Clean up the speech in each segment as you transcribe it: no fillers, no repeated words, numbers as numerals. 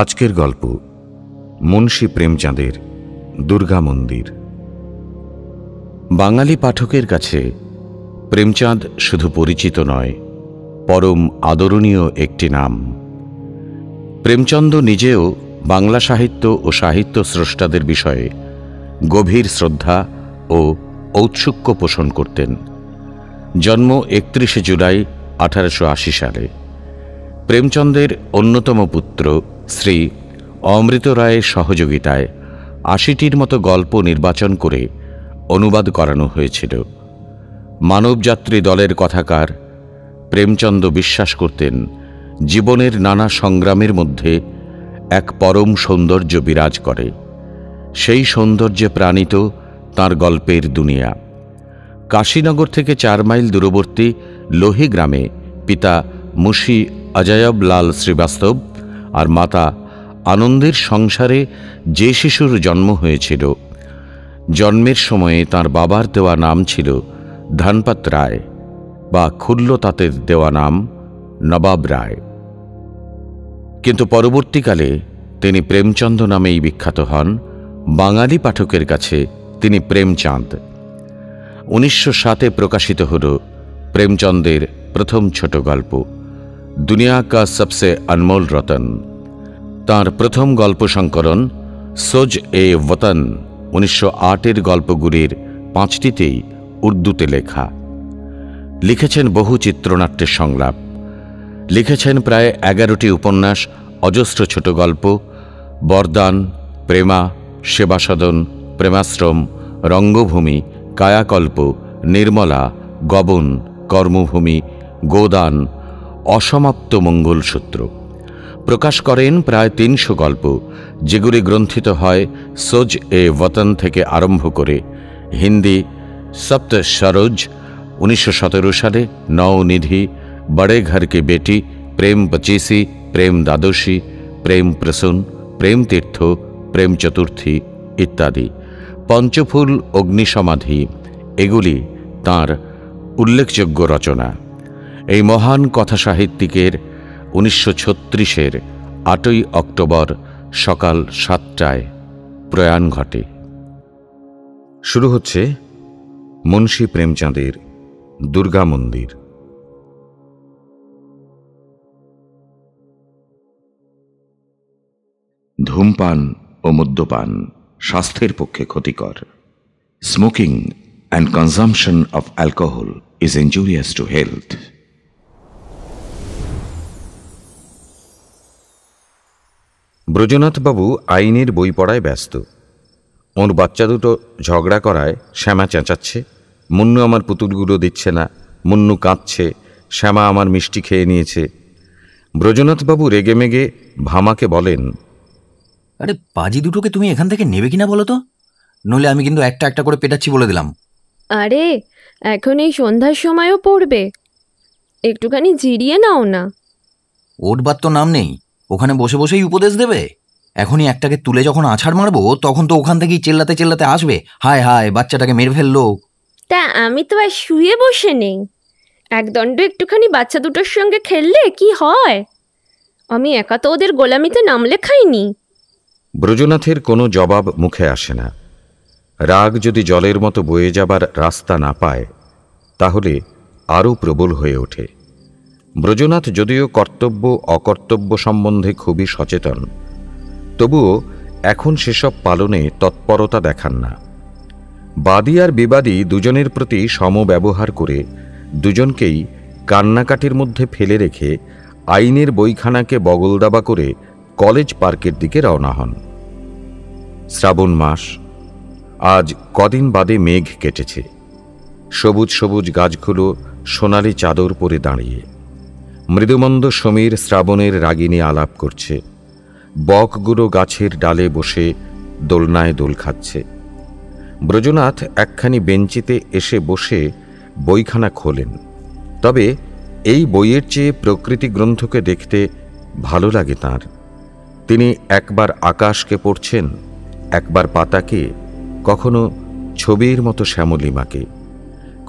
আজকের গল্প মুন্সী প্রেমচাঁদের দুর্গা মন্দির। বাঙালি পাঠকের কাছে প্রেমচাঁদ শুধু পরিচিত নয়, পরম আদরণীয় একটি নাম। প্রেমচন্দ নিজেও বাংলা সাহিত্য ও সাহিত্য স্রষ্টাদের বিষয়ে গভীর শ্রদ্ধা ও ঔৎসুক্য পোষণ করতেন। জন্ম 31 জুলাই 1880 সালে। প্রেমচন্দের অন্যতম পুত্র শ্রী অমৃত রায়ের সহযোগিতায় 80টির মতো গল্প নির্বাচন করে অনুবাদ করানো হয়েছিল। মানবযাত্রী দলের কথাকার প্রেমচন্দ বিশ্বাস করতেন, জীবনের নানা সংগ্রামের মধ্যে এক পরম সৌন্দর্য বিরাজ করে। সেই সৌন্দর্যে প্রাণিত তাঁর গল্পের দুনিয়া। কাশীনগর থেকে 4 মাইল দূরবর্তী লোহি গ্রামে পিতা মুন্সী অজয়ব লাল শ্রীবাস্তব আর মাতা আনন্দের সংসারে যে শিশুর জন্ম হয়েছিল, জন্মের সময়ে তাঁর বাবার দেওয়া নাম ছিল ধনপত রায় বা খুল্ল তাঁতের দেওয়া নাম নবাব রায়। কিন্তু পরবর্তীকালে তিনি প্রেমচন্দ নামেই বিখ্যাত হন। বাঙালি পাঠকের কাছে তিনি প্রেমচাঁদ। 1907 প্রকাশিত হল প্রেমচন্দের প্রথম ছোট গল্প দুনিয়া কা সবসে অনমোল রতন। তাঁর প্রথম গল্প সংকলন সোজ এ ওতন 1908 গল্পগুলির 5টিতেই উর্দুতে লেখা। লিখেছেন বহু চিত্রনাট্যের সংলাপ, লিখেছেন প্রায় 11টি উপন্যাস, অজস্র ছোট গল্প, বরদান, প্রেমা, সেবাসদন, প্রেমাশ্রম, রঙ্গভূমি, কায়াকল্প, নির্মলা, গবন, কর্মভূমি, গোদান, অসমাপ্ত মঙ্গলসূত্র। প্রকাশ করেন প্রায় 300 গল্প, যেগুলি গ্রন্থিত হয় সোজ এ ওতন থেকে আরম্ভ করে হিন্দি সপ্ত সরোজ 1917 সালে, নওনিধি, বড়ে ঘর কে বেটি, প্রেম 25, প্রেম দ্বাদশী, প্রেম প্রসূন, প্রেম তীর্থ, প্রেম চতুর্থী ইত্যাদি। পঞ্চফুল, অগ্নিসমাধি এগুলি তাঁর উল্লেখযোগ্য রচনা। এই মহান কথাসাহিত্যিকের 1936-এর 8ই অক্টোবর সকাল 7টায় প্রয়াণ ঘটে। শুরু হচ্ছে মুন্সী প্রেমচাঁদের দুর্গা মন্দির। ধূমপান ও মদ্যপান স্বাস্থ্যের পক্ষে ক্ষতিকর। Smoking and consumption of alcohol is injurious to health. ব্রজনাথবাবু আইনের বই পড়ায় ব্যস্ত। ওর বাচ্চা দুটো ঝগড়া করায় শ্যামা চেঁচাচ্ছে, মুন্নু আমার পুতুলগুলো দিচ্ছে না, মুন্নু কাঁদছে, শ্যামা আমার মিষ্টি খেয়ে নিয়েছে। ব্রজনাথবাবু রেগেমেগে ভামাকে বলেন, আরে পাজি দুটোকে তুমি এখান থেকে নেবে কিনা বলো তো, নইলে আমি কিন্তু একটা একটা করে পেটাচ্ছি বলে দিলাম। আরে এখন এই সন্ধ্যার সময়ও পড়বে, একটুখানি জিরিয়ে নাও না। ওঠবার তো নাম নেই, ওখানে বসে বসেই উপদেশ দেবে। এখনই একটাকে তুলে যখন আছাড় মারবো তখন তো ওখান থেকেই চেল্লাতে চেল্লাতে আসবে, হায় হায় বাচ্চাটাকে মেরে ফেললো। তা আমি তো আর শুয়ে বসে নেই, একদণ্ড একটুখানি বাচ্চা দুটোর সঙ্গে খেললে কি হয়? আমি একা তো ওদের গোলামিতে নাম লেখাইনি। ব্রজনাথের কোনো জবাব মুখে আসে না। রাগ যদি জলের মতো বয়ে যাবার রাস্তা না পায় তাহলে আরও প্রবল হয়ে ওঠে। ব্রজনাথ যদিও কর্তব্য অকর্তব্য সম্বন্ধে খুবই সচেতন, তবুও এখন সেসব পালনে তৎপরতা দেখান না। বাদী আর বিবাদী দুজনের প্রতি সমব্যবহার করে দুজনকেই কান্নাকাটির মধ্যে ফেলে রেখে আইনের বইখানাকে বগলদাবা করে কলেজ পার্কের দিকে রওনা হন। শ্রাবণ মাস। আজ কদিন বাদে মেঘ কেটেছে। সবুজ সবুজ গাছগুলো সোনালি চাদর পরে দাঁড়িয়ে মৃদুমন্দ সমীর শ্রাবণের রাগিনী আলাপ করছে। বকগুলো গাছের ডালে বসে দোলনায় দোল খাচ্ছে। ব্রজনাথ একখানি বেঞ্চিতে এসে বসে বইখানা খোলেন। তবে এই বইয়ের চেয়ে প্রকৃতি গ্রন্থকে দেখতে ভালো লাগে তাঁর। তিনি একবার আকাশকে পড়ছেন, একবার পাতাকে, কখনো ছবির মতো শ্যামলিমাকে,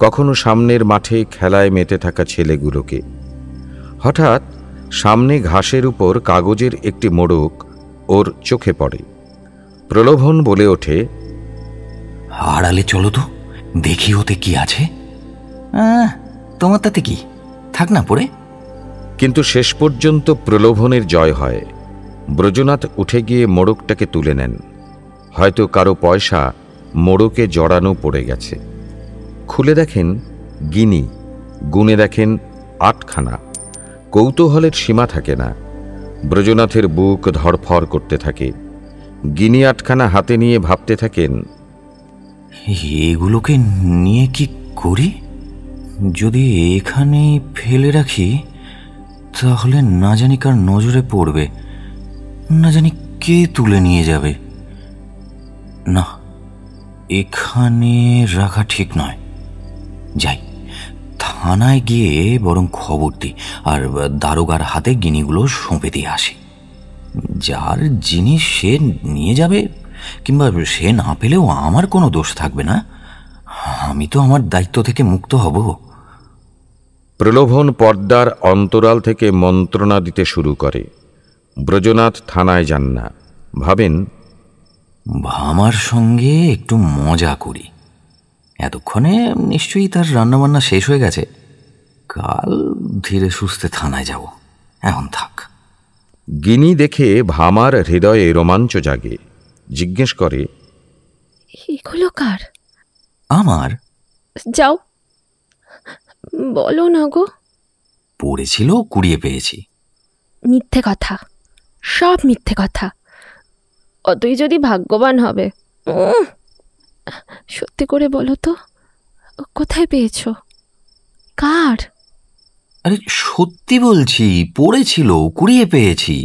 কখনো সামনের মাঠে খেলায় মেতে থাকা ছেলেগুলোকে। হঠাৎ সামনে ঘাসের উপর কাগজের একটি মোড়ক ওর চোখে পড়ে। প্রলোভন বলে ওঠে, আড়ালে চলো তো, দেখি ওতে কি আছে। তোমার তাতে কি, থাক না পড়ে। কিন্তু শেষ পর্যন্ত প্রলোভনের জয় হয়। ব্রজনাথ উঠে গিয়ে মোড়কটাকে তুলে নেন। হয়তো কারো পয়সা মোড়কে জড়ানো পড়ে গেছে। খুলে দেখেন গিনি, গুনে দেখেন 8খানা। কৌতূহলের সীমা থাকে না। ব্রজনাথের বুক ধড়ফড় করতে থাকে। গিনি 8খানা হাতে নিয়ে ভাবতে থাকেন, এগুলোকে নিয়ে কি করি? যদি এখানে ফেলে রাখি তাহলে না জানি কার নজরে পড়বে, না জানি কে তুলে নিয়ে যাবে। না, এখানে রাখা ঠিক নয়। যাই, থানায় গিয়ে বরং খবর দিই আর দারোগার হাতে গিনিগুলো সঁপে দিয়ে আসি। যার জিনিস সে নিয়ে যাবে, কিংবা সে না পেলেও আমার কোনো দোষ থাকবে না। আমি তো আমার দায়িত্ব থেকে মুক্ত হব। প্রলোভন পর্দার অন্তরাল থেকে মন্ত্রণা দিতে শুরু করে। ব্রজনাথ থানায় যান না। ভাবেন, ভামার সঙ্গে একটু মজা করি। এতক্ষণে নিশ্চয়ই তার রান্নাবান্না শেষ হয়ে গেছে। কাল ধীরে সুস্থে থানায় যাব, এখন থাক। গিনি দেখে ভামার হৃদয়ে রোমাঞ্চ জাগে। জিজ্ঞেস করে, এগুলো কার? আমার। যাও, বলো না গো। পড়েছিল, কুড়িয়ে পেয়েছি। মিথ্যে কথা, সব মিথ্যে কথা। অতই যদি ভাগ্যবান হবে। সত্যি করে বলো তো, কোথায় পেয়েছো? কার? আরে সত্যি বলছি, পড়েছিল, কুড়িয়ে পেয়েছি।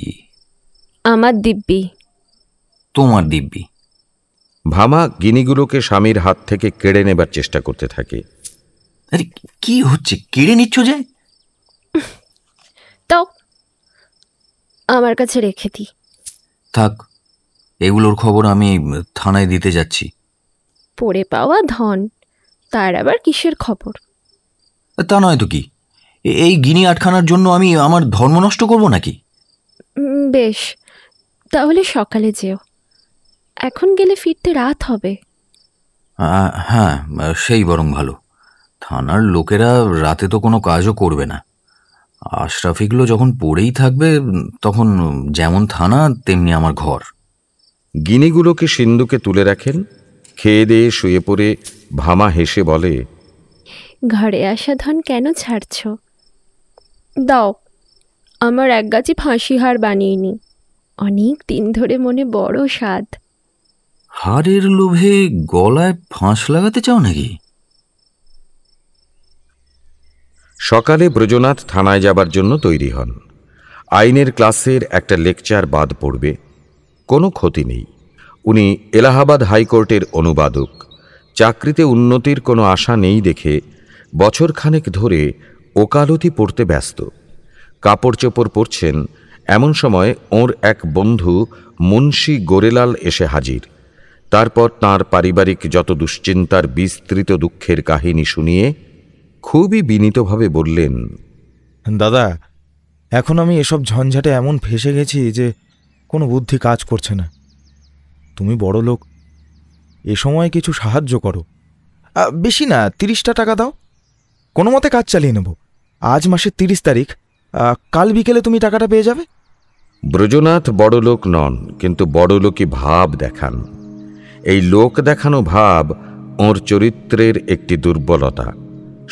আমার দিব্যি। তোমার দিব্যি। ভামা গিনিগুলোকে স্বামীর হাত থেকে কেড়ে নেবার চেষ্টা করতে থাকে। আরে কি হচ্ছে, কেড়ে নিচ্ছ যে? তাও আমার কাছে রেখে দিই। থাক, এগুলোর খবর আমি থানায় দিতে যাচ্ছি। পড়ে পাওয়া ধন, তার আবার কিসের খবর? তা নয় তো কি, এই গিনি 8খানার জন্য আমি আমার ধর্ম নষ্ট করব নাকি? বেশ, তাহলে সকালে যেও। এখন গেলে ফিরতে রাত হবে। হ্যাঁ, সেই বরং ভালো। থানার লোকেরা রাতে তো কোনো কাজও করবে না। আশরাফিগুলো যখন পড়েই থাকবে, তখন যেমন থানা তেমনি আমার ঘর। গিনিগুলোকে সিন্ধুকে তুলে রাখেন। খেয়ে দিয়ে শুয়ে পড়ে ভামা হেসে বলে, ঘরে আসা ধন কেন ছাড়ছ? দাও, আমার এক গাছি ফাঁসি হার বানিয়ে নি। অনেক দিন ধরে মনে বড় স্বাদ। হারের লোভে গলায় ফাঁস লাগাতে চাও নাকি? সকালে ব্রজনাথ থানায় যাবার জন্য তৈরি হন। আইনের ক্লাসের একটা লেকচার বাদ পড়বে, কোনো ক্ষতি নেই। উনি এলাহাবাদ হাইকোর্টের অনুবাদক। চাকরিতে উন্নতির কোনো আশা নেই দেখে বছরখানেক ধরে ওকালতি পড়তে ব্যস্ত। কাপড় চোপড় পরছেন, এমন সময় ওর এক বন্ধু মুন্সি গোরেলাল এসে হাজির। তারপর তাঁর পারিবারিক যত দুশ্চিন্তার বিস্তৃত দুঃখের কাহিনী শুনিয়ে খুবই বিনীতভাবে বললেন, দাদা, এখন আমি এসব ঝঞ্ঝাটে এমন ফেসে গেছি যে কোনো বুদ্ধি কাজ করছে না। তুমি বড় লোক, এ সময় কিছু সাহায্য করো। বেশি না, 30টা টাকা দাও, কোনো মতে কাজ চালিয়ে নেব। আজ মাসের 30 তারিখ, কাল বিকেলে তুমি টাকাটা পেয়ে যাবে। ব্রজনাথ বড় লোক নন, কিন্তু বড় লোকই ভাব দেখান। এই লোক দেখানো ভাব ওর চরিত্রের একটি দুর্বলতা।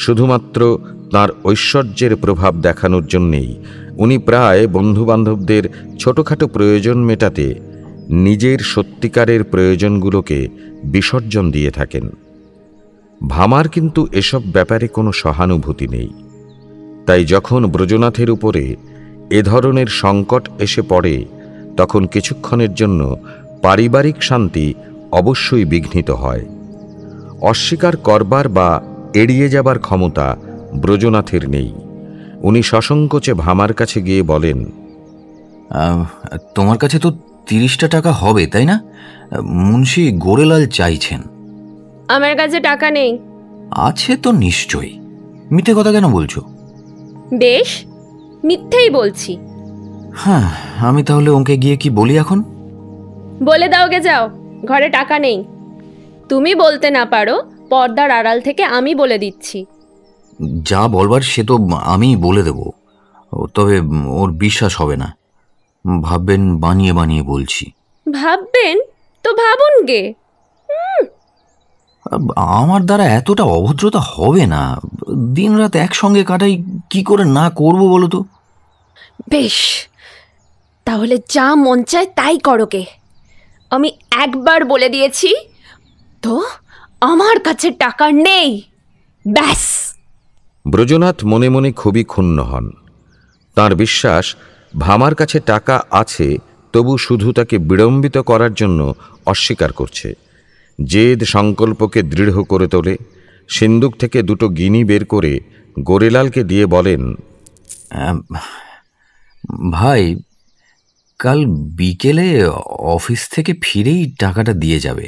শুধুমাত্র তাঁর ঐশ্বর্যের প্রভাব দেখানোর জন্যেই উনি প্রায় বন্ধুবান্ধবদের ছোটোখাটো প্রয়োজন মেটাতে নিজের সত্যিকারের প্রয়োজনগুলোকে বিসর্জন দিয়ে থাকেন। ভামার কিন্তু এসব ব্যাপারে কোনো সহানুভূতি নেই। তাই যখন ব্রজনাথের উপরে এ ধরনের সংকট এসে পড়ে, তখন কিছুক্ষণের জন্য পারিবারিক শান্তি অবশ্যই বিঘ্নিত হয়। অস্বীকার করবার বা এড়িয়ে যাবার ক্ষমতা ব্রজনাথের নেই। উনি সসংকোচে ভামার কাছে গিয়ে বলেন, তোমার কাছে তো 30টা টাকা হবে, তাই না? মুন্সি গোরেলাল চাইছেন। আমার কাছে টাকা নেই। আছে তো নিশ্চয়ই, মিথ্যে কথা কেন বলছো? বেশ, মিথ্যেই বলছি। হ্যাঁ, আমি তাহলে ওকে গিয়ে কি বলি এখন? বলে দাওগে যাও, ঘরে টাকা নেই। তুমি বলতে না পারো, পর্দার আড়াল থেকে আমি বলে দিচ্ছি। যা বলবার সে তো আমি বলে দেব, তবে ওর বিশ্বাস হবে না। ভাববেন বানিয়ে বানিয়ে বলছি। ভাববেন তো ভাবুন গে। আমার দ্বারা এতটা অভদ্রতা হবে না। দিনরাত একসঙ্গে কাটাই, কি করে না করব বলো তো? বেশ, তাহলে যা মন চায় তাই করো গে। আমি একবার বলে দিয়েছি তো, আমার কাছে টাকা নেই, ব্যাস। ব্রজনাথ মনে মনে খুবই ক্ষুণ্ণ হন। তাঁর বিশ্বাস ভামার কাছে টাকা আছে, তবু শুধু তাকে বিড়ম্বিত করার জন্য অস্বীকার করছে। জেদ সংকল্পকে দৃঢ় করে তোলে। সিন্দুক থেকে 2টো গিনি বের করে গৌরীলালকে দিয়ে বলেন, ভাই, কাল বিকেলে অফিস থেকে ফিরেই টাকাটা দিয়ে যাবে।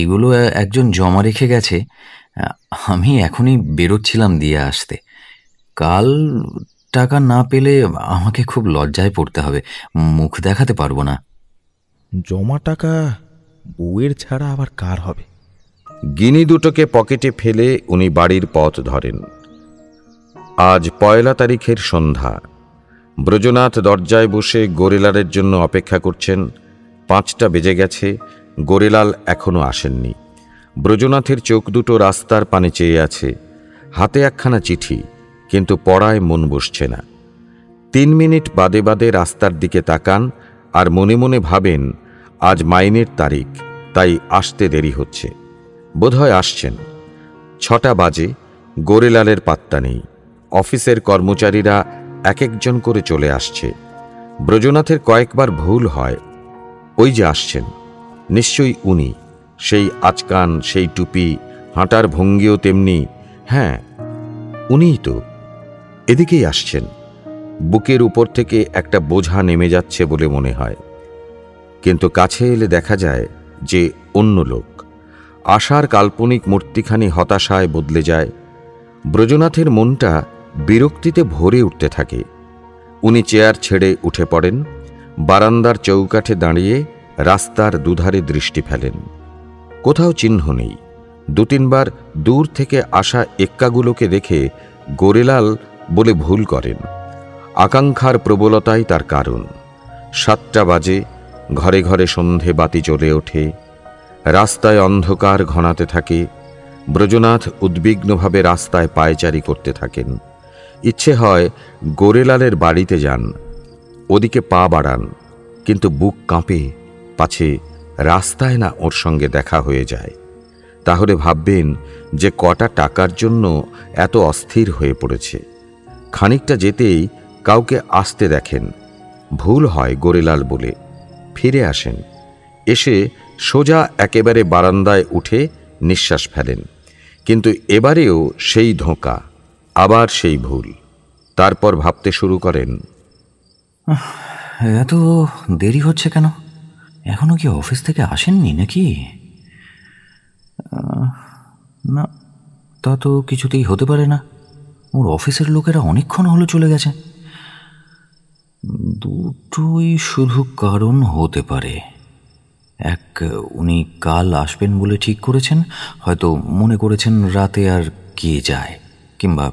এগুলো একজন জমা রেখে গেছে, আমি এখনই বেরোচ্ছিলাম দিয়ে আসতে। কাল টাকা না পেলে আমাকে খুব লজ্জায় পড়তে হবে, মুখ দেখাতে পারবো না। জমা টাকা বউয়ের ছাড়া আবার কার হবে? গিনি 2টোকে পকেটে ফেলে উনি বাড়ির পথ ধরেন। আজ 1 তারিখের সন্ধ্যা। ব্রজনাথ দরজায় বসে গৌরীলালের জন্য অপেক্ষা করছেন। 5টা বেজে গেছে, গৌরীলাল এখনো আসেননি। ব্রজনাথের চোখ 2টো রাস্তার পানে চেয়ে আছে। হাতে একখানা চিঠি, কিন্তু পড়ায় মন বসছে না। 3 মিনিট বাদে বাদে রাস্তার দিকে তাকান আর মনে মনে ভাবেন, আজ মাইনের তারিখ, তাই আসতে দেরি হচ্ছে। বোধহয় আসছেন। 6টা বাজে, গৌরীলালের পাত্তা নেই। অফিসের কর্মচারীরা এক একজন করে চলে আসছে। ব্রজনাথের কয়েকবার ভুল হয়। ওই যে আসছেন, নিশ্চয়ই উনি। সেই আচকান, সেই টুপি, হাঁটার ভঙ্গিও তেমনি। হ্যাঁ, উনিই তো। এদিকেই আসছেন। বুকের উপর থেকে একটা বোঝা নেমে যাচ্ছে বলে মনে হয়, কিন্তু কাছে এলে দেখা যায় যে অন্য লোক। আশার কাল্পনিক মূর্তিখানি হতাশায় বদলে যায়। ব্রজনাথের মনটা বিরক্তিতে ভরে উঠতে থাকে। উনি চেয়ার ছেড়ে উঠে পড়েন। বারান্দার চৌকাঠে দাঁড়িয়ে রাস্তার দুধারে দৃষ্টি ফেলেন। কোথাও চিহ্ন নেই। 2-3 বার দূর থেকে আসা এক্কাগুলোকে দেখে গৌরীলাল বলে ভুল করেন। আকাঙ্ক্ষার প্রবলতাই তার কারণ। 7টা বাজে, ঘরে ঘরে সন্ধে বাতি জ্বলে ওঠে। রাস্তায় অন্ধকার ঘনাতে থাকে। ব্রজনাথ উদ্বিগ্নভাবে রাস্তায় পায়চারি করতে থাকেন। ইচ্ছে হয় গৌরীলালের বাড়িতে যান, ওদিকে পা বাড়ান, কিন্তু বুক কাঁপে, পাছে রাস্তায় না ওর সঙ্গে দেখা হয়ে যায়। তাহলে ভাববেন যে কটা টাকার জন্য এত অস্থির হয়ে পড়েছে। খানিকটা যেতেই কাউকে আসতে দেখেন। ভুল হয় গৌরীলাল বলে ফিরে আসেন। এসে সোজা একেবারে বারান্দায় উঠে নিঃশ্বাস ফেলেন। কিন্তু এবারেও সেই ধোঁকা, আবার সেই ভুল। তারপর ভাবতে শুরু করেন, এত দেরি হচ্ছে কেন? এখনো কি অফিস থেকে আসেননি নাকি? না, তা তো কিছুতেই হতে পারে না। ওর অফিসের লোকেরা অনেকক্ষণ হলো চলে গেছে। দুটোই শুধু কারণ হতে পারে। এক, উনি কাল আসবেন বলে ঠিক করেছেন, হয়তো মনে করেছেন রাতে আর কে যায়, কিংবা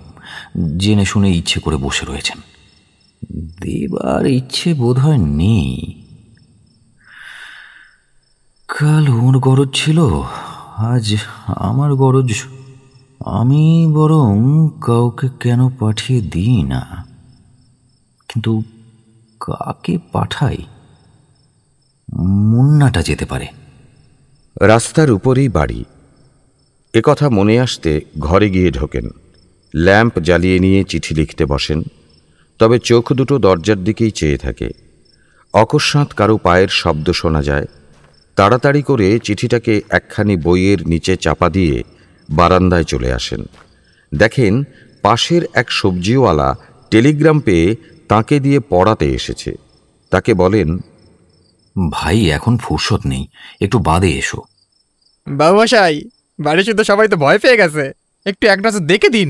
জেনে শুনে ইচ্ছে করে বসে রয়েছেন। দেবার ইচ্ছে বোধহয় নেই। কাল ওর গরজ ছিল, আজ আমার গরজ। আমি বরং কাউকে কেন পাঠিয়ে দিই না। কিন্তু কাকে পাঠাই? মুন্নাটা যেতে পারে। রাস্তার উপরেই বাড়ি। একথা মনে আসতে ঘরে গিয়ে ঢোকেন। ল্যাম্প জ্বালিয়ে নিয়ে চিঠি লিখতে বসেন। তবে চোখ 2টো দরজার দিকেই চেয়ে থাকে। অকস্মাৎ কারো পায়ের শব্দ শোনা যায়। তাড়াতাড়ি করে চিঠিটাকে একখানি বইয়ের নিচে চাপা দিয়ে বারান্দায় চলে আসেন। দেখেন পাশের এক সবজিওয়ালা টেলিগ্রাম পেয়ে তাকে দিয়ে পড়াতে এসেছে। তাকে বলেন, ভাই, এখন ফুরসত নেই, একটু বাদে এসো। বাবুমশাই, বাড়ির শুধু সবাই তো ভয় পেয়ে গেছে, একটু এক নজর দেখে দিন।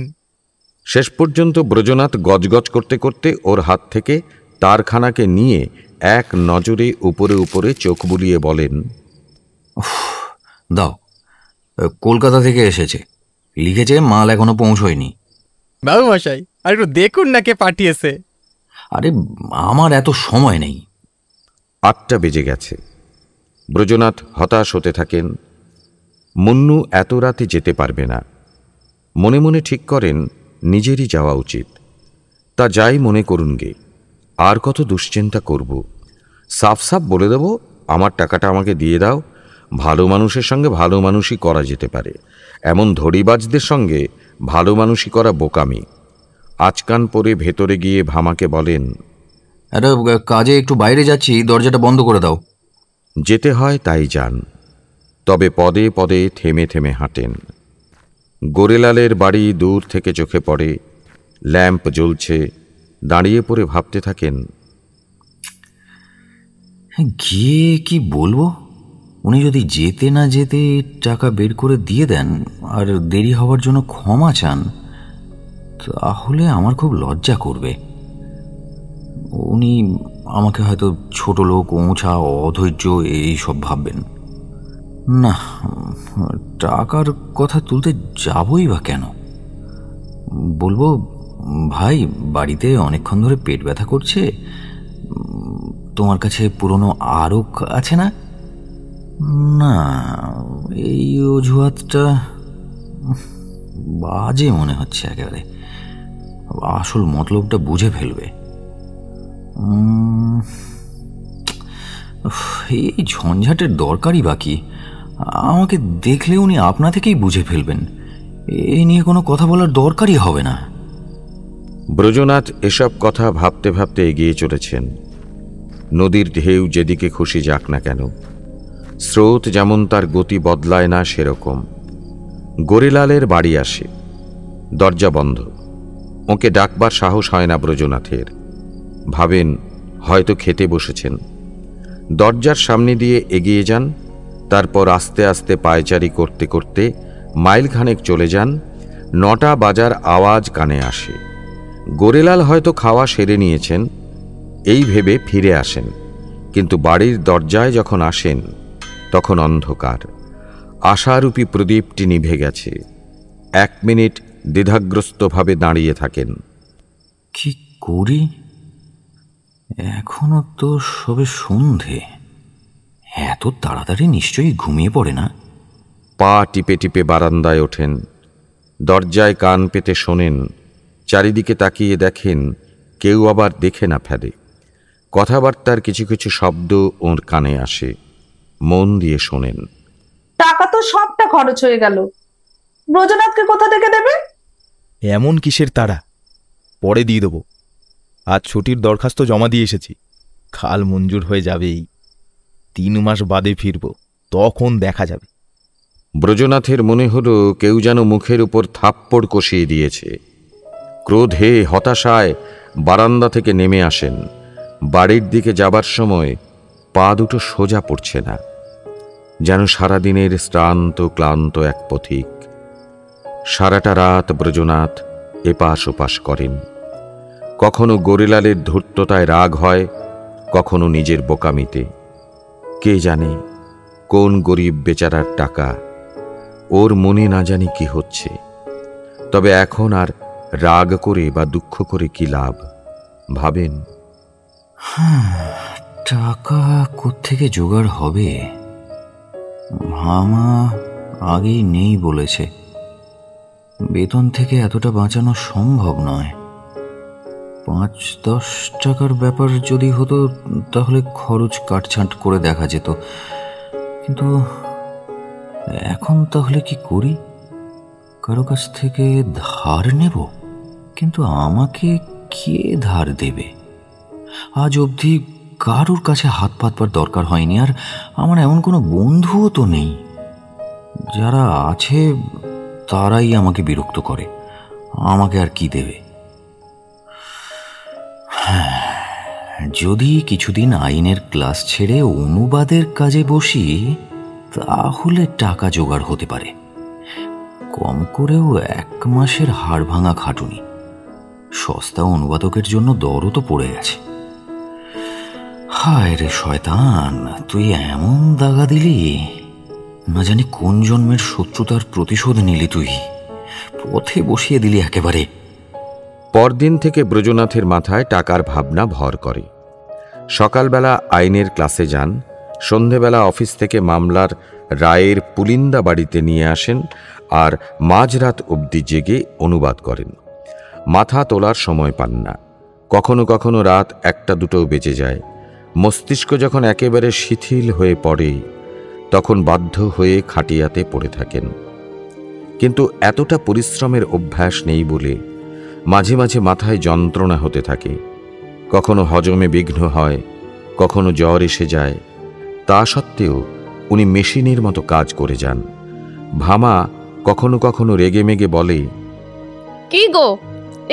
শেষ পর্যন্ত ব্রজনাথ গজগজ করতে করতে ওর হাত থেকে তারখানাকে নিয়ে এক নজরে উপরে উপরে চোখ বুলিয়ে বলেন, দাও, কলকাতা থেকে এসেছে, লিখেছে মাল এখনো পৌঁছয়নি। বাবু মশাই, আর একটু দেখুন না কে পাঠিয়েছে। আরে আমার এত সময় নেই। 8টা বেজে গেছে। ব্রজনাথ হতাশ হতে থাকেন। মুন্নু এত রাতে যেতে পারবে না। মনে মনে ঠিক করেন নিজেরই যাওয়া উচিত। তা যাই মনে করুন গে, আর কত দুশ্চিন্তা করব। সাফ সাফ বলে দেব, আমার টাকাটা আমাকে দিয়ে দাও। ভালো মানুষের সঙ্গে ভালো মানুষই করা যেতে পারে, এমন ধড়িবাজদের সঙ্গে ভালো মানুষই করা বোকামি। আচকান পরে ভেতরে গিয়ে ভামাকে বলেন, একটা কাজে একটু বাইরে যাচ্ছি, দরজাটা বন্ধ করে দাও। যেতে হয় তাই যান, তবে পদে পদে থেমে থেমে হাঁটেন। গোরেলালের বাড়ি দূর থেকে চোখে পড়ে, ল্যাম্প জ্বলছে। দাঁড়িয়ে পড়ে ভাবতে থাকেন, গিয়ে কি বলবো? উনি যদি যেতে না যেতে টাকা বের করে দিয়ে দেন আর দেরি হওয়ার জন্য ক্ষমা চান, তাহলে আমার খুব লজ্জা করবে। উনি আমাকে হয়তো ছোট লোক, ওঁচা, অধৈর্য এইসব ভাববেন। না, টাকার কথা তুলতে যাবই বা কেন? বলবো, ভাই, বাড়িতে অনেকক্ষণ ধরে পেট ব্যথা করছে, তোমার কাছে পুরনো আরক আছে না? না, এই অজুহাতটা বাজে মনে হচ্ছে একেবারে। আসল মতলবটা বুঝে ফেলবে। এই ঝঞ্ঝাটের দরকারই বাকি। আমাকে দেখলে উনি আপনা থেকেই বুঝে ফেলবেন। এ নিয়ে কোনো কথা বলার দরকারই হবে না। ব্রজনাথ এসব কথা ভাবতে ভাবতে এগিয়ে চলেছেন। নদীর ঢেউ যেদিকে খুশি যাক না কেন, স্রোত যেমন তার গতি বদলায় না সেরকম। গোরেলালের বাড়ি আসে, দরজা বন্ধ। ওকে ডাকবার সাহস হয় না ব্রজনাথের। ভাবেন হয়তো খেতে বসেছেন। দরজার সামনে দিয়ে এগিয়ে যান, তারপর আস্তে আস্তে পায়চারি করতে করতে মাইলখানেক চলে যান। 9টা বাজার আওয়াজ কানে আসে। গোরেলাল হয়তো খাওয়া সেরে নিয়েছেন, এই ভেবে ফিরে আসেন। কিন্তু বাড়ির দরজায় যখন আসেন তখন অন্ধকার। আশারূপী প্রদীপটি নিভে গেছে। 1 মিনিট দ্বিধাগ্রস্তভাবে দাঁড়িয়ে থাকেন। কি করি? এখনো তো সবে সন্ধে, এত তাড়াতাড়ি নিশ্চয়ই ঘুমিয়ে পড়ে না। পা টিপে টিপে বারান্দায় ওঠেন। দরজায় কান পেতে শোনেন। চারিদিকে তাকিয়ে দেখেন কেউ আবার দেখে না ফেলে। কথাবার্তার কিছু কিছু শব্দ ওর কানে আসে। মন দিয়ে শোনেন। টাকা তো সবটা খরচ হয়ে গেল, ব্রজনাথকে কোথা থেকে দেবে? এমন কিসের তাড়া? পরে দিয়ে দেবো। আজ ছুটির দরখাস্ত জমা দিয়ে এসেছি, কাল মঞ্জুর হয়ে যাবেই। 3 মাস বাদে ফিরব, তখন দেখা যাবে। ব্রজনাথের মনে হলো কেউ যেন মুখের উপর থাপ্পড় কষিয়ে দিয়েছে। ক্রোধে হতাশায় বারান্দা থেকে নেমে আসেন। বাড়ির দিকে যাবার সময় পা দুটো সোজা পড়ছে না, যেন সারাদিনের শ্রান্ত ক্লান্ত এক পথিক। সারাটা রাত ব্রজনাথ এপাশ ওপাশ করেন। কখনো গোরেলালের ধূর্ততায় রাগ হয়, কখনো নিজের বোকামিতে। কে জানে কোন গরিব বেচারার টাকা, ওর মনে না জানি কি হচ্ছে। তবে এখন আর রাগ করে বা দুঃখ করে কি লাভ, ভাবেন। টাকা কোত্থেকে জোগাড় হবে? মামা আগেই নেই বলেছে। বেতন থেকে এতটা বাঁচানো সম্ভব নয়। 5-10 টাকার ব্যাপার যদি হতো তাহলে খরচ কাটছাঁট করে দেখা যেত, কিন্তু এখন তাহলে কি করি? কারো কাছ থেকে ধার নেব? কিন্তু আমাকে কে ধার দেবে? আজ অবধি কারোর কাছে হাত পাতবার দরকার হয়নি, আর আমার এমন কোনো বন্ধুও তো নেই। যারা আছে তারাই আমাকে বিরক্ত করে, আমাকে আর কি দেবে? যদি কিছুদিন আইনের ক্লাস ছেড়ে অনুবাদের কাজে বসি তাহলে টাকা জোগাড় হতে পারে। কম করেও 1 মাসের হাড় ভাঙা খাটুনি। সস্তা অনুবাদকের জন্য দরও তো পড়ে গেছে। হায় রে শয়তান, তুই এমন দাগা দিলি, না জানি কোন জন্মের শত্রুতার প্রতিশোধ নিলি তুই। পথে বসিয়ে দিলি একেবারে। পরদিন থেকে ব্রজনাথের মাথায় টাকার ভাবনা ভর করে। সকালবেলা আইনের ক্লাসে যান, সন্ধেবেলা অফিস থেকে মামলার রায়ের পুলিন্দা বাড়িতে নিয়ে আসেন আর মাঝরাত অবধি জেগে অনুবাদ করেন। মাথা তোলার সময় পান না। কখনো কখনো রাত 1-2 বেজে যায়। মস্তিষ্ক যখন একেবারে শিথিল হয়ে পড়ে, তখন বাধ্য হয়ে খাটিয়াতে পড়ে থাকেন। কিন্তু এতটা পরিশ্রমের অভ্যাস নেই বলে মাঝে মাঝে মাথায় যন্ত্রণা হতে থাকে। কখনো হজমে বিঘ্ন হয়, কখনো জ্বর এসে যায়। তা সত্ত্বেও উনি মেশিনের মতো কাজ করে যান। ভামা কখনো কখনো রেগেমেগে বলে, কি গো,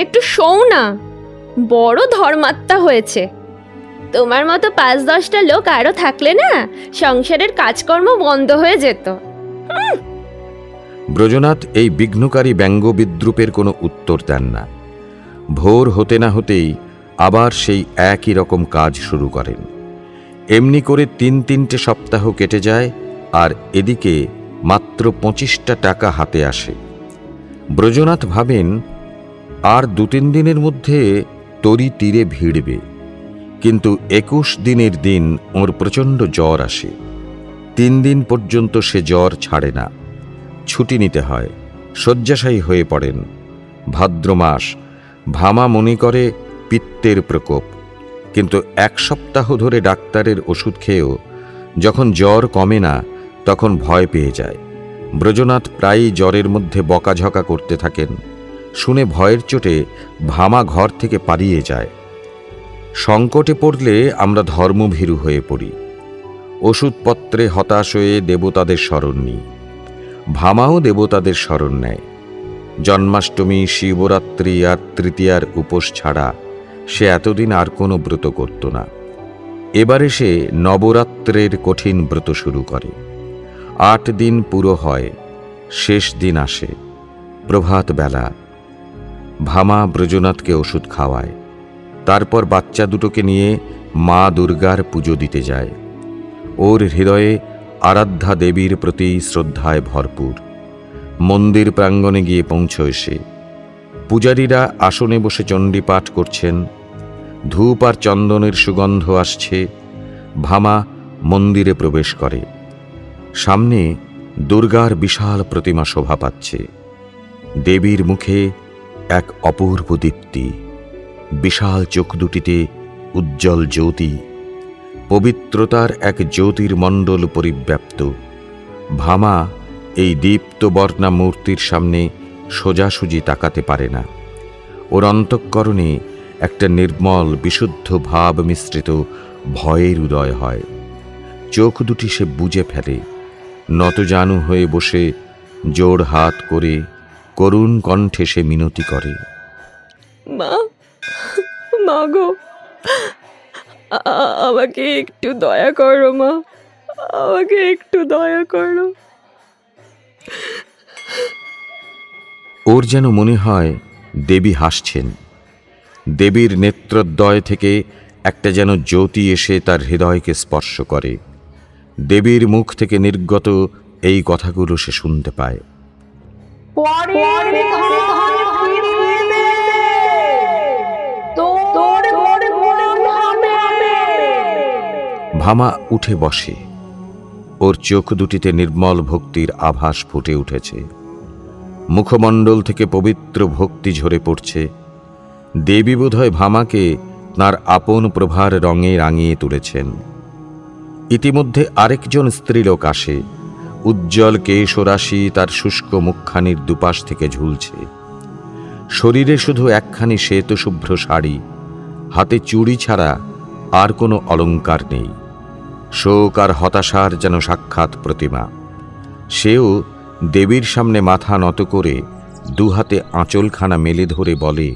একটু শোও না, বড় ধর্মাত্মা হয়েছে। তোমার মতো 5-10টা লোক আরো থাকলে না, সংসারের কাজকর্ম বন্ধ হয়ে যেত। ব্রজনাথ এই বিঘ্নকারী ব্যঙ্গ বিদ্রুপের কোনো উত্তর দেন না। ভোর হতে না হতেই আবার সেই একই রকম কাজ শুরু করেন। এমনি করে 3-3টে সপ্তাহ কেটে যায়, আর এদিকে মাত্র 25টা টাকা হাতে আসে। ব্রজনাথ ভাবেন আর 2-3 দিনের মধ্যে তরি তীরে ভিড়বে। কিন্তু 21 দিনের দিন ওর প্রচণ্ড জ্বর আসে। 3 দিন পর্যন্ত সে জ্বর ছাড়ে না। ছুটি নিতে হয়, শয্যাশায়ী হয়ে পড়েন। ভাদ্র মাস। ভামা মনে করে পিত্তের প্রকোপ। কিন্তু 1 সপ্তাহ ধরে ডাক্তারের ওষুধ খেয়েও যখন জ্বর কমে না, তখন ভয় পেয়ে যায়। ব্রজনাথ প্রায়ই জ্বরের মধ্যে বকাঝকা করতে থাকেন। শুনে ভয়ের চোটে ভামা ঘর থেকে পালিয়ে যায়। সংকটে পড়লে আমরা ধর্মভীরু হয়ে পড়ি। ওষুধপত্রে হতাশ হয়ে দেবতাদের শরণ নিই। ভামাও দেবতাদের শরণ নেয়। জন্মাষ্টমী, শিবরাত্রি আর তৃতীয়ার উপোস ছাড়া সে এতদিন আর কোনো ব্রত করত না। এবারে সে নবরাত্রের কঠিন ব্রত শুরু করে। 8 দিন পুরো হয়। শেষ দিন আসে, প্রভাত বেলা। ভামা ব্রজনাথকে ওষুধ খাওয়ায়। তারপর বাচ্চা দুটোকে নিয়ে মা দুর্গার পুজো দিতে যায়। ওর হৃদয়ে আরাধ্যা দেবীর প্রতি শ্রদ্ধায় ভরপুর। মন্দির প্রাঙ্গণে গিয়ে পৌঁছয় সে। পূজারীরা আসনে বসে চণ্ডীপাঠ করছেন। ধূপ আর চন্দনের সুগন্ধ আসছে। ভামা মন্দিরে প্রবেশ করে। সামনে দুর্গার বিশাল প্রতিমা শোভা পাচ্ছে। দেবীর মুখে এক অপূর্ব দীপ্তি। বিশাল চোখ দুটিতে উজ্জ্বল জ্যোতি। পবিত্রতার এক জ্যোতির্মণ্ডল পরিব্যাপ্ত। ভামা এই দীপ্তবর্ণা মূর্তির সামনে সোজাসুজি তাকাতে পারে না। ওর অন্তঃকরণে একটা নির্মল বিশুদ্ধ ভাব মিশ্রিত ভয়ের উদয় হয়। চোখ দুটি সে বুজে ফেলে। নতজানু হয়ে বসে জোড় হাত করে করুণ কণ্ঠে সে মিনতি করে, মা, মা গো, আমাকে একটু দয়া করো মা, আমাকে একটু দয়া করো। ওর যেন মনে হয় দেবী হাসছেন। দেবীর নেত্রদ্বয় থেকে একটা যেন জ্যোতি এসে তার হৃদয়কে স্পর্শ করে। দেবীর মুখ থেকে নির্গত এই কথাগুলো সে শুনতে পায়। ভামা উঠে বসে। ওর চোখ দুটিতে নির্মল ভক্তির আভাস ফুটে উঠেছে। মুখমণ্ডল থেকে পবিত্র ভক্তি ঝরে পড়ছে। দেবী বোধহয় ভামাকে তাঁর আপন প্রভার রঙে রাঙিয়ে তুলেছেন। ইতিমধ্যে আরেকজন স্ত্রীলোক আসে। উজ্জ্বল কেশরাশি তার শুষ্ক মুখখানির দুপাশ থেকে ঝুলছে। শরীরে শুধু একখানি শ্বেতশুভ্র শাড়ি, হাতে চুড়ি ছাড়া আর কোনো অলঙ্কার নেই। শোক আর হতাশার যেন সাক্ষাৎ প্রতিমা। সেও দেবীর সামনে মাথা নত করে দুহাতে আঁচলখানা মেলে ধরে বলে,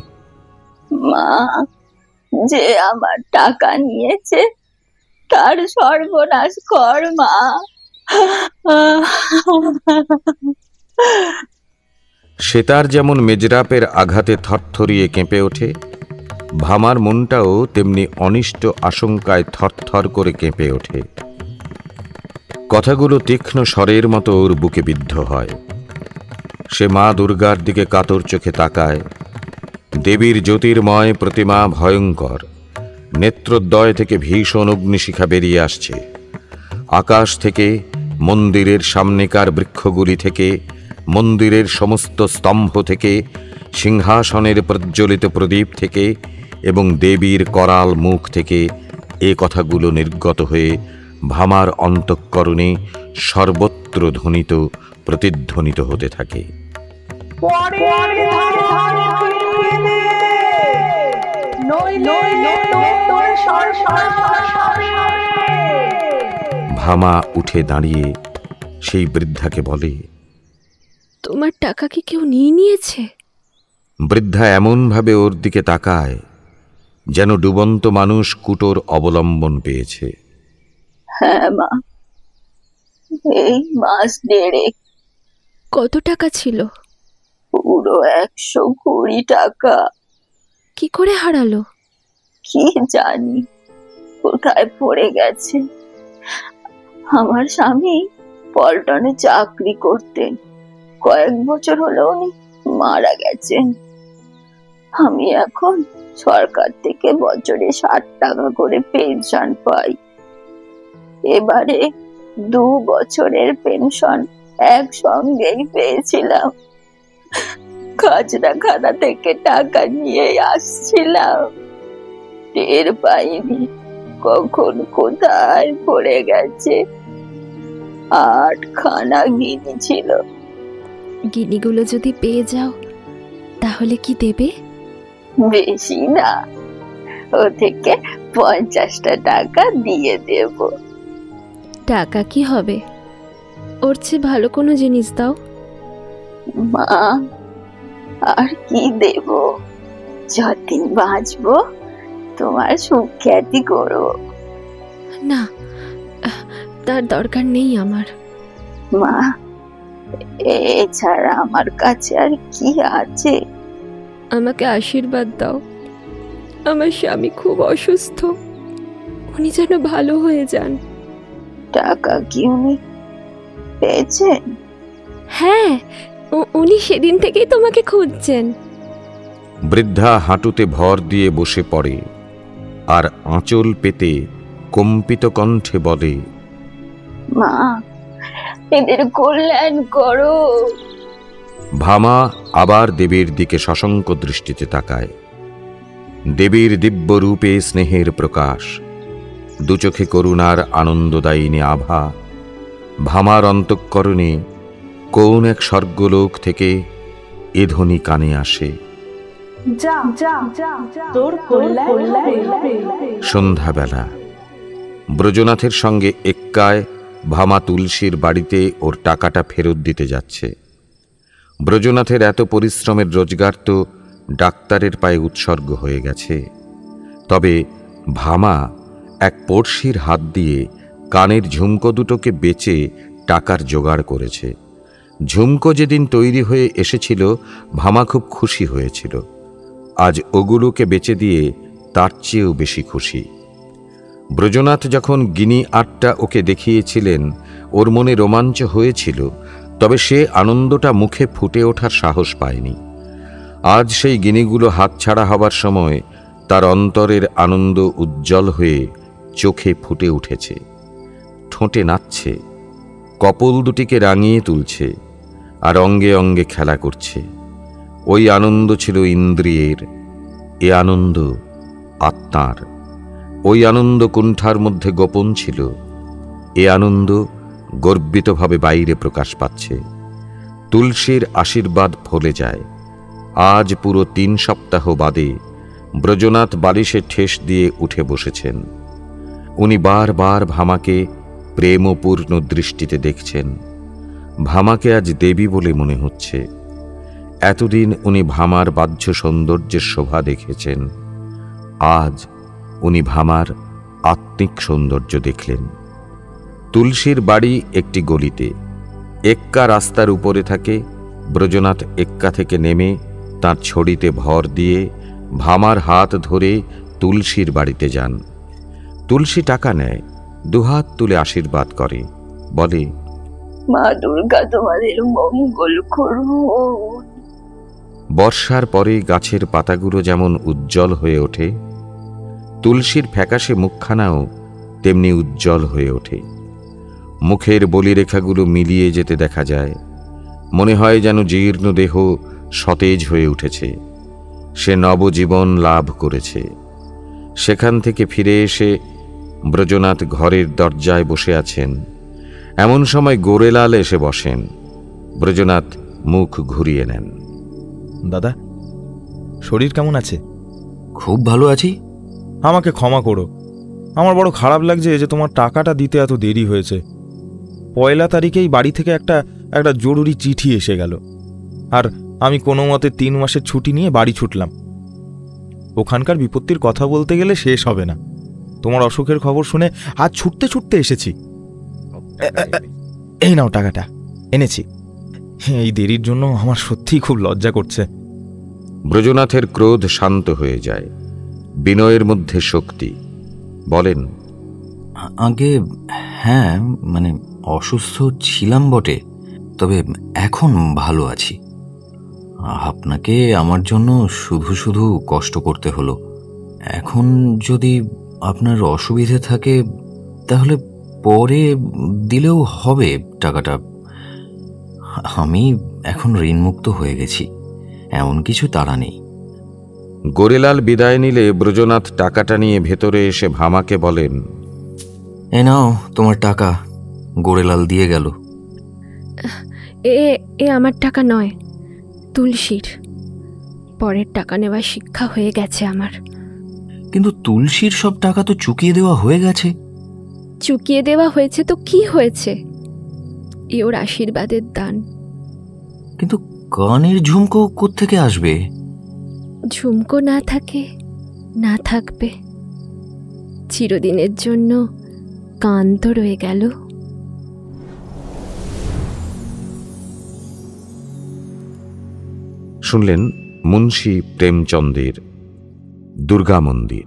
মা, যে আমার টাকা নিয়েছে তার সর্বনাশ কর মা। সে তার যেমন মেজরাপের আঘাতে থরথরিয়ে কেঁপে ওঠে, ভামার মনটাও তেমনি অনিষ্ট আশঙ্কায় থরথর করে কেঁপে ওঠে। কথাগুলো তীক্ষ্ণ স্বরের মতো ওর বুকে বিদ্ধ হয়। সে মা দুর্গার দিকে কাতর চোখে তাকায়। দেবীর জ্যোতির্ময় প্রতিমা ভয়ঙ্কর, নেত্রোদ্বয় থেকে ভীষণ অগ্নিশিখা বেরিয়ে আসছে। আকাশ থেকে, মন্দিরের সামনেকার বৃক্ষগুলি থেকে, মন্দিরের সমস্ত স্তম্ভ থেকে, সিংহাসনের প্রজ্বলিত প্রদীপ থেকে এবং দেবীর করাল মুখ থেকে এ কথাগুলো নির্গত হয়ে ভামার অন্তঃকরণে সর্বত্র ধ্বনিত প্রতিধ্বনিত হতে থাকে। ভামা উঠে দাঁড়িয়ে সেই বৃদ্ধাকে বলে, তোমার টাকা কি কেউ নিয়ে নিয়েছে? বৃদ্ধা এমনভাবে ওর দিকে তাকায় যেন ডুবন্ত মানুষ কুটোর অবলম্বন পেয়েছে। হ্যাঁ মা, এই মাস দেড়েক। কত টাকা ছিল? পুরো 120 টাকা। কি করে হারালো? কি জানি কোথায় পড়ে গেছে। আমার স্বামী পল্টনে চাকরি করতেন, কয়েক বছর হলো উনি মারা গেছেন। আমি এখন সরকার থেকে বছরে 60 টাকা করে পেনশন পাই। এবারে 2 বছরের পেনশন একসঙ্গেই পেয়েছিলাম। খাজনাখানা থেকে টাকা নিয়ে আসছিলাম, টের পাইনি কখন কোথায় পড়ে গেছে। 8 খানা গিনি ছিল। গিনিগুলো যদি পেয়ে যাও তাহলে কি দেবে? বেশি না, ও থেকে 50টা টাকা দিয়ে দেব। টাকা কি হবে? ওর চেয়ে ভালো কোনো জিনিস দাও। মা, আর কি দেব? যতদিন বাঁচবো তোমার সুখ্যাতি করবো। না, তার দরকার নেই আমার। মা, এছাড়া আমার কাছে আর কি আছে? আমাকে আশীর্বাদ দাও। আমার স্বামী খুব অসুস্থ, উনি যেন ভালো হয়ে যান। টাকা কি উনি পেয়েছেন? হ্যাঁ, উনি সেদিন থেকেই তোমাকে খুঁজছেন। বৃদ্ধা হাঁটুতে ভর দিয়ে বসে পড়ে আর আঁচল পেতে কম্পিত কণ্ঠে বলে, মা, এদের কল্যাণ করো। ভামা আবার দেবীর দিকে সশঙ্ক দৃষ্টিতে তাকায়। দেবীর দিব্য রূপে স্নেহের প্রকাশ, দুচোখে করুণার আনন্দদায়িনী আভা। ভামার অন্তঃকরণে কোন এক স্বর্গলোক থেকে এ ধ্বনি কানে আসে, সন্ধ্যাবেলা ব্রজনাথের সঙ্গে এক্কায় ভামা তুলসীর বাড়িতে ওর টাকাটা ফেরত দিতে যাচ্ছে। ব্রজনাথের এত পরিশ্রমের রোজগার তো ডাক্তারের পায়ে উৎসর্গ হয়ে গেছে। তবে ভামা এক পড়শির হাত দিয়ে কানের ঝুমকো দুটোকে বেচে টাকার জোগাড় করেছে। ঝুমকো যেদিন তৈরি হয়ে এসেছিল ভামা খুব খুশি হয়েছিল। আজ ওগুলোকে বেচে দিয়ে তার চেয়েও বেশি খুশি। ব্রজনাথ যখন গিনি 8টা ওকে দেখিয়েছিলেন ওর মনে রোমাঞ্চ হয়েছিল, তবে সে আনন্দটা মুখে ফুটে ওঠার সাহস পায়নি। আজ সেই গিনিগুলো হাতছাড়া হবার সময় তার অন্তরের আনন্দ উজ্জ্বল হয়ে চোখে ফুটে উঠেছে, ঠোঁটে নাচছে, কপোল দুটিকে রাঙিয়ে তুলছে আর অঙ্গে অঙ্গে খেলা করছে। ওই আনন্দ ছিল ইন্দ্রিয়ের, এ আনন্দ আত্মার। ওই আনন্দ কুণ্ঠার মধ্যে গোপন ছিল, এ আনন্দ গর্বিতভাবে বাইরে প্রকাশ পাচ্ছে। তুলসীর আশীর্বাদ ফলে যায়। আজ পুরো 3 সপ্তাহ বাদে ব্রজনাথ বালিশে ঠেস দিয়ে উঠে বসেছেন। উনি বারবার ভামাকে প্রেমপূর্ণ দৃষ্টিতে দেখছেন। ভামাকে আজ দেবী বলে মনে হচ্ছে। এতদিন উনি ভামার বাহ্য সৌন্দর্যের শোভা দেখেছেন, আজ উনি ভামার আত্মিক সৌন্দর্য দেখলেন। তুলসীর বাড়ি একটি গলিতে। এক্কা রাস্তার উপরে থাকে। ব্রজনাথ এক্কা থেকে নেমে তার ছড়িতে ভর দিয়ে ভামার হাত ধরে তুলসীর বাড়িতে যান। তুলসী টাকা নেয়, দুহাত তুলে আশীর্বাদ করে, বলে, মা দুর্গা তোমাদের মঙ্গল করুন। বর্ষার পরে গাছের পাতাগুলো যেমন উজ্জ্বল হয়ে ওঠে, তুলসীর ফ্যাকাশে মুখখানাও তেমনি উজ্জ্বল হয়ে ওঠে। মুখের বলিরেখাগুলো মিলিয়ে যেতে দেখা যায়। মনে হয় যেন জীর্ণ দেহ সতেজ হয়ে উঠেছে, সে নবজীবন লাভ করেছে। সেখান থেকে ফিরে এসে ব্রজনাথ ঘরের দরজায় বসে আছেন। এমন সময় গোরেলাল এসে বসেন। ব্রজনাথ মুখ ঘুরিয়ে নেন। দাদা, শরীর কেমন আছে? খুব ভালো আছি। আমাকে ক্ষমা করো, আমার বড় খারাপ লাগছে যে তোমার টাকাটা দিতে এত দেরি হয়েছে। 1 তারিখেই বাড়ি থেকে একটা জরুরি চিঠি এসে গেল, আর আমি কোনো মতে 3 মাসের ছুটি নিয়ে বাড়ি ছুটলাম। ওখানকার বিপত্তির কথা বলতে গেলে শেষ হবে না। তোমার অসুখের খবর শুনে আজ ছুটতে ছুটতে এসেছি। এই নাও টাকাটা, এনেছি। এই দেরির জন্য আমার সত্যিই খুব লজ্জা করছে। ব্রজনাথের ক্রোধ শান্ত হয়ে যায়। বিনয়ের মধ্যে শক্তি। বলেন, আগে হ্যাঁ, মানে অসুস্থ ছিলাম বটে, তবে এখন ভালো আছি। আপনাকে আমার জন্য শুধু শুধু কষ্ট করতে হলো। এখন যদি আপনার অসুবিধে থাকে তাহলে পরে দিলেও হবে টাকাটা। আমি এখন ঋণমুক্ত হয়ে গেছি, এমন কিছু তাড়া নেই। গোরেলাল বিদায় নিলে ব্রজনাথ টাকাটা নিয়ে ভেতরে এসে ভামাকে বলেন, এ নাও তোমার টাকা। গোরেলাল দিয়ে গেল। এ আমার টাকা নয়, তুলসীর। পরের টাকা নেওয়ার শিক্ষা হয়ে গেছে আমার। কিন্তু তুলসীর সব টাকা তো চুকিয়ে দেওয়া হয়ে গেছে। চুকিয়ে দেওয়া হয়েছে তো কি হয়েছে? এ ওর আশীর্বাদের দান। কিন্তু কানের ঝুমকো কোত্থেকে আসবে? ঝুমকো না থাকে না থাকবে, চিরদিনের জন্য কান তো রয়ে গেল। শুনলেন মুন্সী প্রেমচন্দের দুর্গা মন্দির।